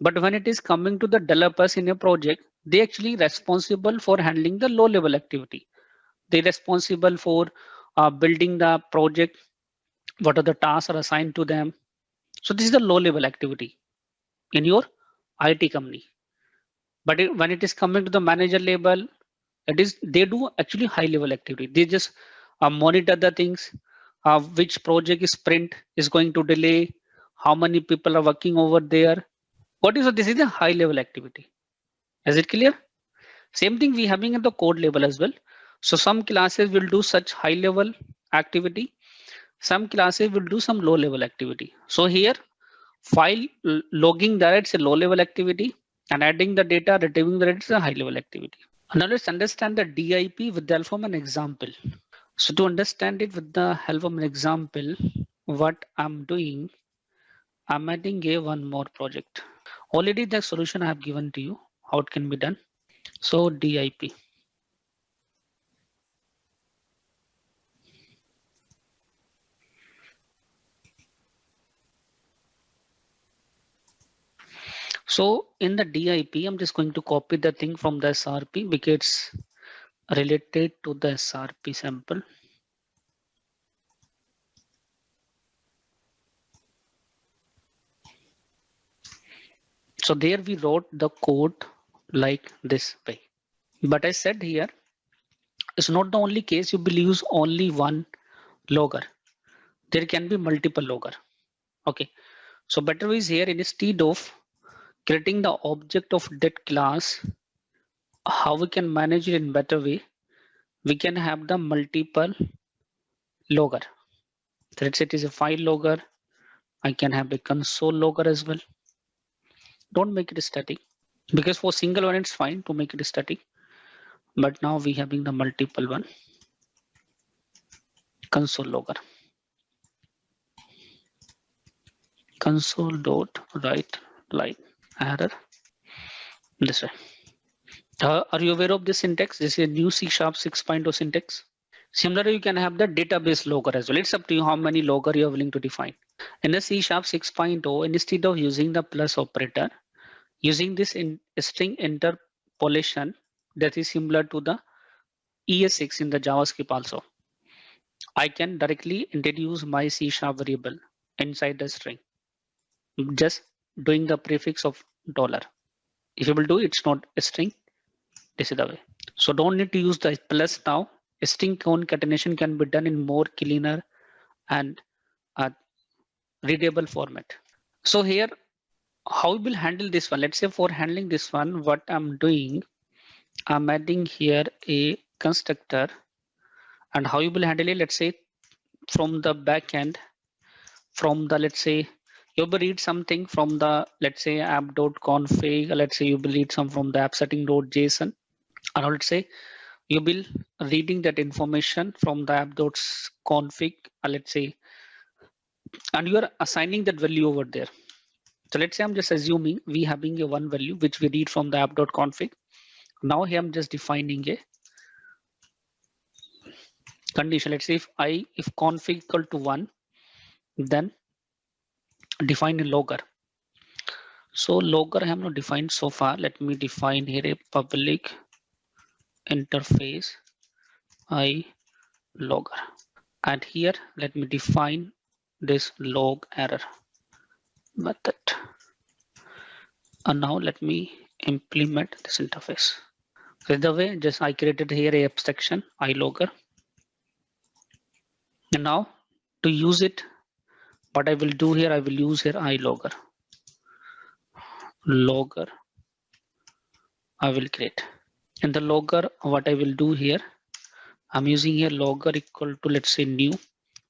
But when it is coming to the developers in a project, they actually responsible for handling the low level activity. They responsible for building the project. What are the tasks are assigned to them? So this is the low level activity in your IT company. But when it is coming to the manager level, it is they do actually high level activity. They just monitor the things, which project is sprint is going to delay, how many people are working over there. What is this is a high level activity. Is it clear? Same thing we having at the code level as well. So some classes will do such high level activity. Some classes will do some low level activity. So here file logging that it's a low level activity and adding the data, retrieving the data is a high level activity. Now let's understand the DIP with the help of an example. So to understand it with the help of an example, what I'm doing, I'm adding a one more project. Already the solution I have given to you, how it can be done. So DIP. So in the DIP, I'm just going to copy the thing from the SRP because it's related to the SRP sample. So there we wrote the code like this way. But I said here, it's not the only case you will use only one logger. There can be multiple logger. Okay. So better is here instead of creating the object of that class, how we can manage it in better way. We can have the multiple logger. So let's say it is a file logger. I can have a console logger as well. Don't make it static because for single one it's fine to make it static. But now we having the multiple one. Console logger. Console dot write line error this way. Are you aware of this syntax? This is a new C# 6.0 syntax. Similarly, you can have the database logger as well. It's up to you how many logger you are willing to define. In the C# 6.0, instead of using the plus operator, using this in string interpolation that is similar to the ES6 in the JavaScript also, I can directly introduce my C# variable inside the string, just doing the prefix of dollar. If you will do it's not a string, this is the way. So don't need to use the plus now. String concatenation can be done in more cleaner and readable format. So here, how we will handle this one? Let's say for handling this one, what I'm doing, I'm adding here a constructor, and how you will handle it, let's say from the back end, from the, let's say you will read something from the, let's say app.config, let's say you will read some from the app setting.json, and let's say you will reading that information from the app.config, let's say, and you are assigning that value over there. So let's say I'm just assuming we having a one value which we read from the app.config. Now here I'm just defining a condition. Let's say if config equal to 1, then define a logger. So logger I have not defined so far. Let me define here a public interface I logger, and here let me define this log error method. And now let me implement this interface. So the way just I created here a abstraction iLogger, and now to use it, what I will do here, I will use here iLogger logger I will create. In the logger, what I will do here, I'm using here logger equal to, let's say new.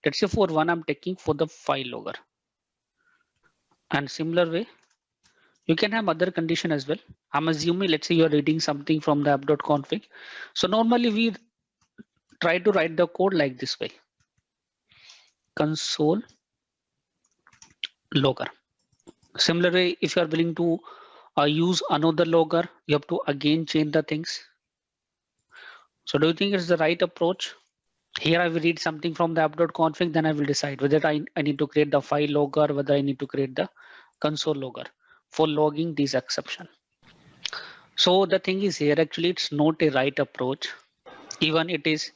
Let's say for one I'm taking for the file logger, and similar way you can have other condition as well. I'm assuming, let's say you're reading something from the app.config. So normally we try to write the code like this way: console logger. Similar way, if you are willing to use another logger, you have to again change the things. So do you think it's the right approach? Here I will read something from the app.config, then I will decide whether I need to create the file logger, whether I need to create the console logger for logging this exception. So the thing is here, actually it's not a right approach. Even it is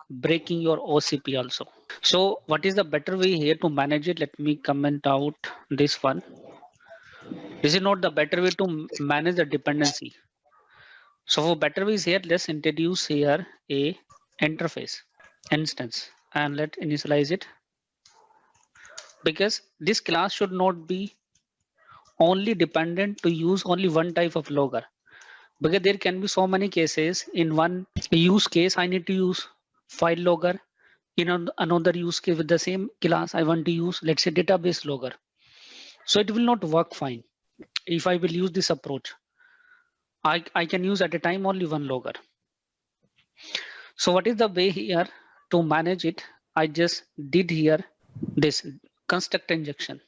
breaking your OCP also. So what is the better way here to manage it? Let me comment out this one. This is not the better way to manage the dependency. So for better ways here, let's introduce here a interface instance, and let's initialize it, because this class should not be only dependent to use only one type of logger, because there can be so many cases. In one use case I need to use file logger, in another use case with the same class I want to use, let's say database logger. So it will not work fine if I will use this approach. I can use at a time only one logger. So what is the way here to manage it? I just did here this constructor injection.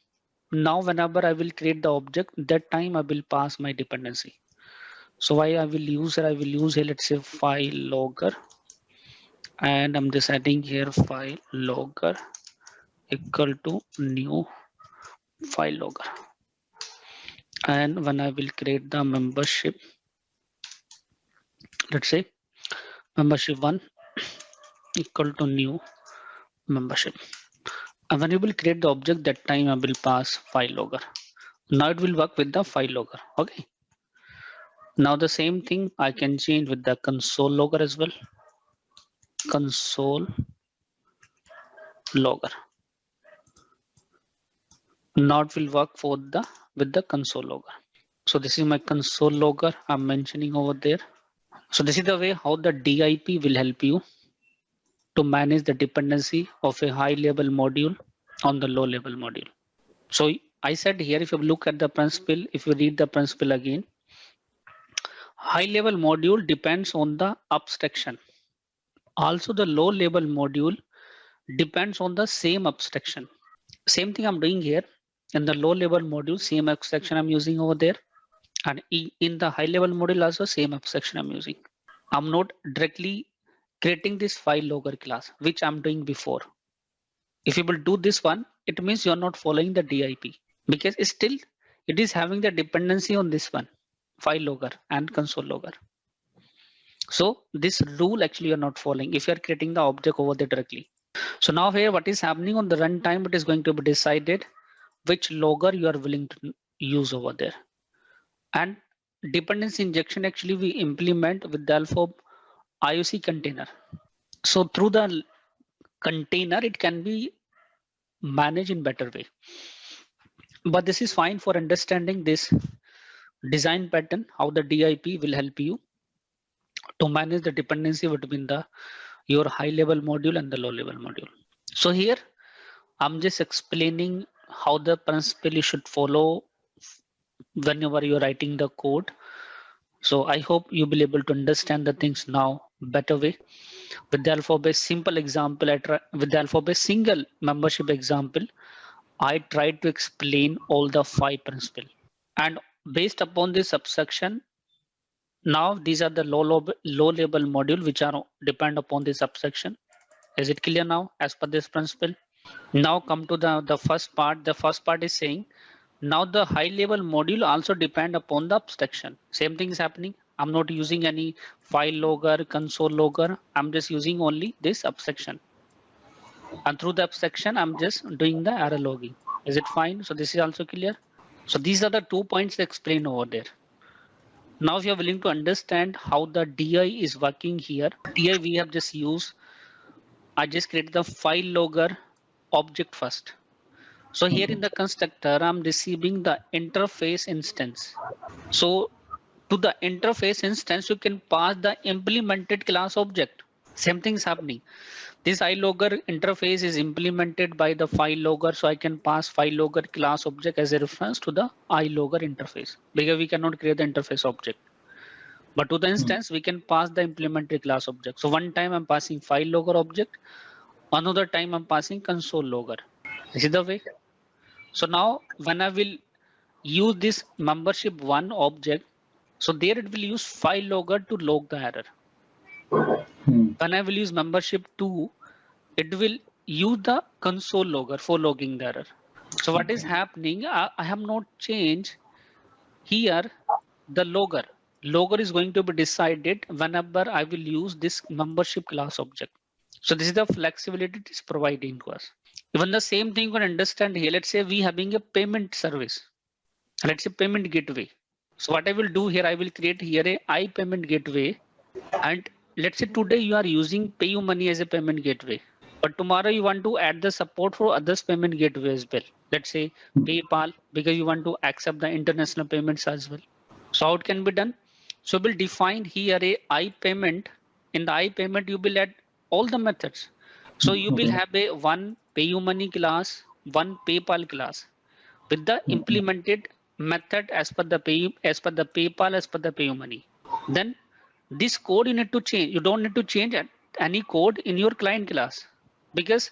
Now whenever I will create the object, that time I will pass my dependency. So why I will use here, I will use here, let's say file logger, and I'm just adding here file logger equal to new file logger. And when I will create the membership, let's say membership 1 equal to new membership. And when you will create the object, that time I will pass file logger. Now it will work with the file logger. Okay. Now the same thing I can change with the console logger as well. Console logger. Now it will work for the with the console logger. So this is my console logger I'm mentioning over there. So this is the way how the DIP will help you to manage the dependency of a high level module on the low level module. So I said here, if you look at the principle, if you read the principle again, high level module depends on the abstraction. Also the low level module depends on the same abstraction. Same thing I'm doing here in the low level module, same abstraction I'm using over there. And in the high level module also same abstraction I'm using. I'm not directly creating this file logger class, which I'm doing before. If you will do this one, it means you're not following the DIP, because still it is having the dependency on this one, file logger and console logger. So this rule actually you're not following if you're creating the object over there directly. So now here what is happening on the runtime, it is going to be decided which logger you are willing to use over there. And dependency injection actually we implement with the help of IOC container. So through the container, it can be managed in better way. But this is fine for understanding this design pattern, how the DIP will help you to manage the dependency between the your high level module and the low level module. So here I'm just explaining how the principle you should follow whenever you're writing the code. So I hope you'll be able to understand the things now better way. With the alphabet simple example, with the alphabet single membership example, I tried to explain all the 5 principle. And based upon this subsection, now these are the low level module which are depend upon this subsection. Is it clear now as per this principle? Now come to the first part. The first part is saying now the high level module also depend upon the abstraction. Same thing is happening. I'm not using any file logger, console logger. I'm just using only this abstraction. And through the abstraction, I'm just doing the error logging. Is it fine? So this is also clear. So these are the 2 points explained over there. Now if you're willing to understand how the DI is working here, DI we have just used, I just created the file logger object first. So here in the constructor, I'm receiving the interface instance. So to the interface instance, you can pass the implemented class object. Same thing is happening. This iLogger interface is implemented by the file logger. So I can pass file logger class object as a reference to the iLogger interface because we cannot create the interface object. But to the instance, we can pass the implemented class object. So one time I'm passing file logger object. Another time I'm passing console logger. This is the way. So now when I will use this membership one object, so there it will use file logger to log the error. When I will use membership two, it will use the console logger for logging the error. So what is happening? I have not changed here the logger. Logger is going to be decided whenever I will use this membership class object. So this is the flexibility it is providing to us. Even the same thing you can understand here. Let's say we having a payment service. Let's say payment gateway. So what I will do here, I will create here a iPayment gateway. And let's say today you are using PayUmoney as a payment gateway. But tomorrow you want to add the support for others payment gateway as well. Let's say PayPal, because you want to accept the international payments as well. So how it can be done? So we'll define here a iPayment. In the iPayment, you will add all the methods. So you will have a one PayUmoney class, one PayPal class with the implemented method as per the PayPal, as per the PayUmoney. Then this code you need to change. You don't need to change any code in your client class because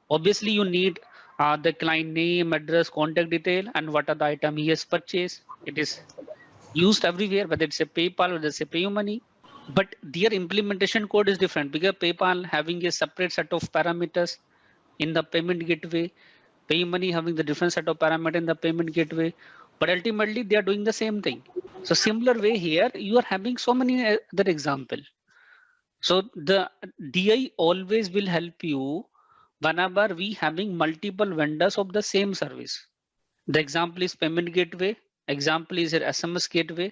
obviously you need the client name, address, contact detail, and what are the item he has purchased. It is used everywhere, whether it's a PayPal, whether it's a PayUmoney. But their implementation code is different because PayPal having a separate set of parameters in the payment gateway, PayUmoney having the different set of parameter in the payment gateway, but ultimately they are doing the same thing. So similar way here, you are having so many other example. So the DI always will help you whenever we having multiple vendors of the same service. The example is payment gateway. Example is an SMS gateway.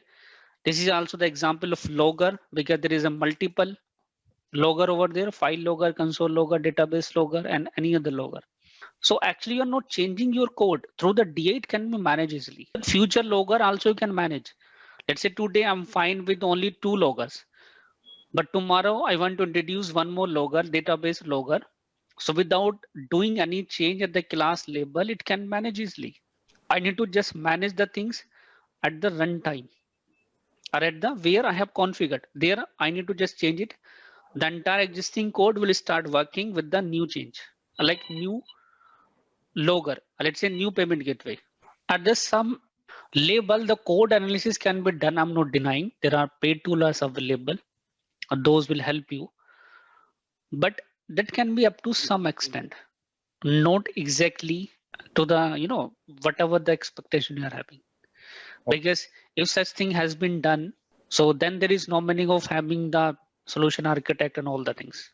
This is also the example of logger because there is a multiple logger over there, file logger, console logger, database logger, and any other logger. So actually you're not changing your code. Through the D8 can be managed easily. Future logger also you can manage. Let's say today I'm fine with only 2 loggers. But tomorrow I want to introduce one more logger, database logger. So without doing any change at the class label, it can manage easily. I need to just manage the things at the runtime or at the where I have configured. There I need to just change it. The entire existing code will start working with the new change, like new logger, let's say new payment gateway. At the some label, the code analysis can be done. I'm not denying there are paid tools available. Those will help you, but that can be up to some extent, not exactly to the whatever the expectation you are having. Because if such thing has been done, so then there is no meaning of having the solution architect and all the things.